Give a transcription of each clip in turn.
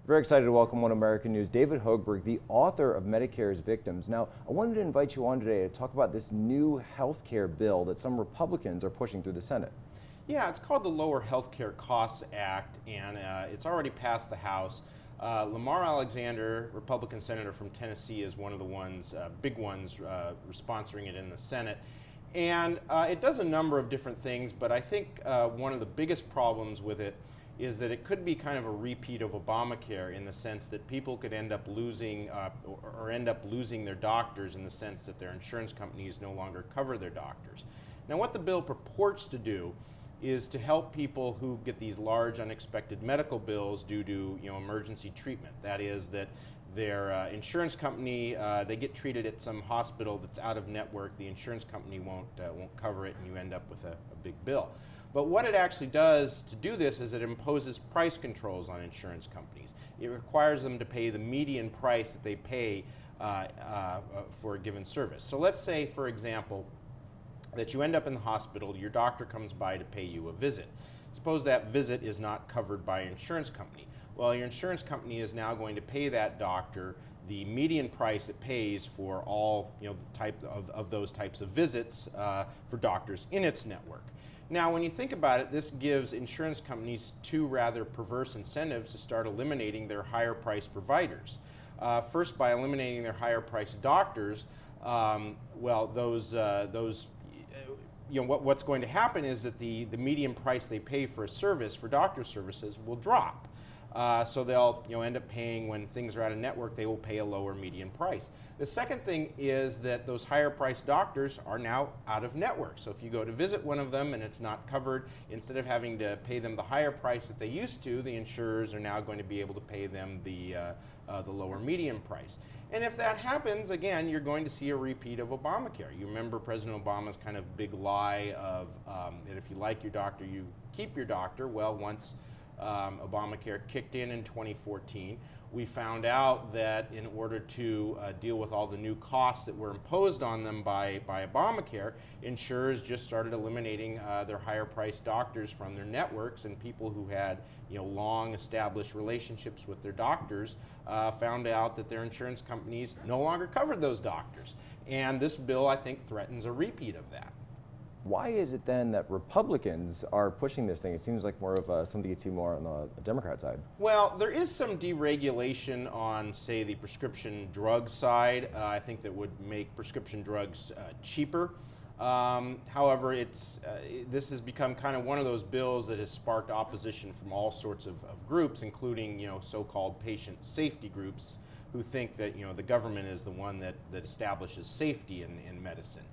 Very excited to welcome One American News' David Hochberg, the author of Medicare's Victims. Now, I wanted to invite you on today to talk about this new health care bill that some Republicans are pushing through the Senate. Yeah, it's called the Lower Healthcare Costs Act, and it's already passed the House. Lamar Alexander, Republican senator from Tennessee, is one of the big ones sponsoring it in the Senate. And it does a number of different things, but I think one of the biggest problems with it is that it could be kind of a repeat of Obamacare, in the sense that people could end up losing their doctors, in the sense that their insurance companies no longer cover their doctors. Now, what the bill purports to do is to help people who get these large unexpected medical bills due to emergency treatment. That is, that their insurance company, they get treated at some hospital that's out of network, the insurance company won't cover it, and you end up with a big bill. But what it actually does to do this is it imposes price controls on insurance companies. It requires them to pay the median price that they pay for a given service. So let's say, for example, that you end up in the hospital, your doctor comes by to pay you a visit. Suppose that visit is not covered by your insurance company. Well, your insurance company is now going to pay that doctor the median price it pays for all the type of those types of visits for doctors in its network. Now, when you think about it, this gives insurance companies two rather perverse incentives to start eliminating their higher price providers. First, by eliminating their higher price doctors, what's going to happen is that the median price they pay for a service, for doctor services, will drop. So they'll end up paying, when things are out of network, they will pay a lower median price. The second thing is that those higher priced doctors are now out of network. So if you go to visit one of them and it's not covered, instead of having to pay them the higher price that they used to, the insurers are now going to be able to pay them the lower median price. And if that happens, again, you're going to see a repeat of Obamacare. You remember President Obama's kind of big lie of that if you like your doctor, you keep your doctor. Well, once Obamacare kicked in 2014, we found out that in order to deal with all the new costs that were imposed on them by Obamacare, insurers just started eliminating their higher priced doctors from their networks, and people who had long established relationships with their doctors found out that their insurance companies no longer covered those doctors. And this bill, I think, threatens a repeat of that. Why is it then that Republicans are pushing this thing? It seems like more of something you see more on the Democrat side. Well, there is some deregulation on, say, the prescription drug side. I think that would make prescription drugs cheaper. However, this has become kind of one of those bills that has sparked opposition from all sorts of groups, including so-called patient safety groups, who think that the government is the one that establishes safety in medicine.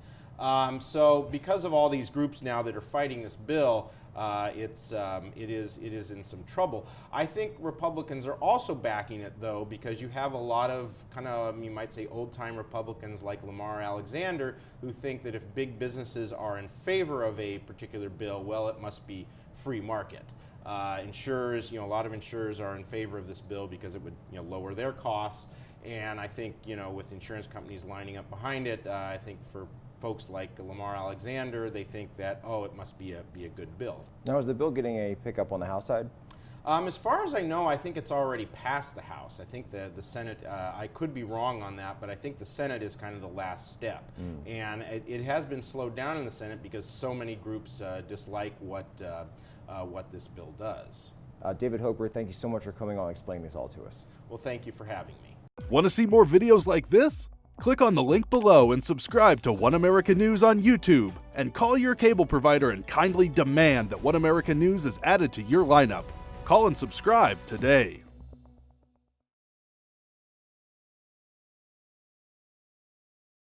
So because of all these groups now that are fighting this bill, it is in some trouble. I think Republicans are also backing it, though, because you have a lot of kind of, you might say, old-time Republicans like Lamar Alexander, who think that if big businesses are in favor of a particular bill, well, it must be free market. Insurers, a lot of insurers are in favor of this bill because it would lower their costs, and I think with insurance companies lining up behind it, I think for folks like Lamar Alexander, they think that, it must be a good bill. Now, is the bill getting a pickup on the House side? As far as I know, I think it's already passed the House. I think the Senate, I could be wrong on that, but I think the Senate is kind of the last step. And it has been slowed down in the Senate because so many groups dislike what this bill does. David Hochberg, thank you so much for coming on and explaining this all to us. Well, thank you for having me. Want to see more videos like this? Click on the link below and subscribe to One American News on YouTube. And call your cable provider and kindly demand that One American News is added to your lineup. Call and subscribe today.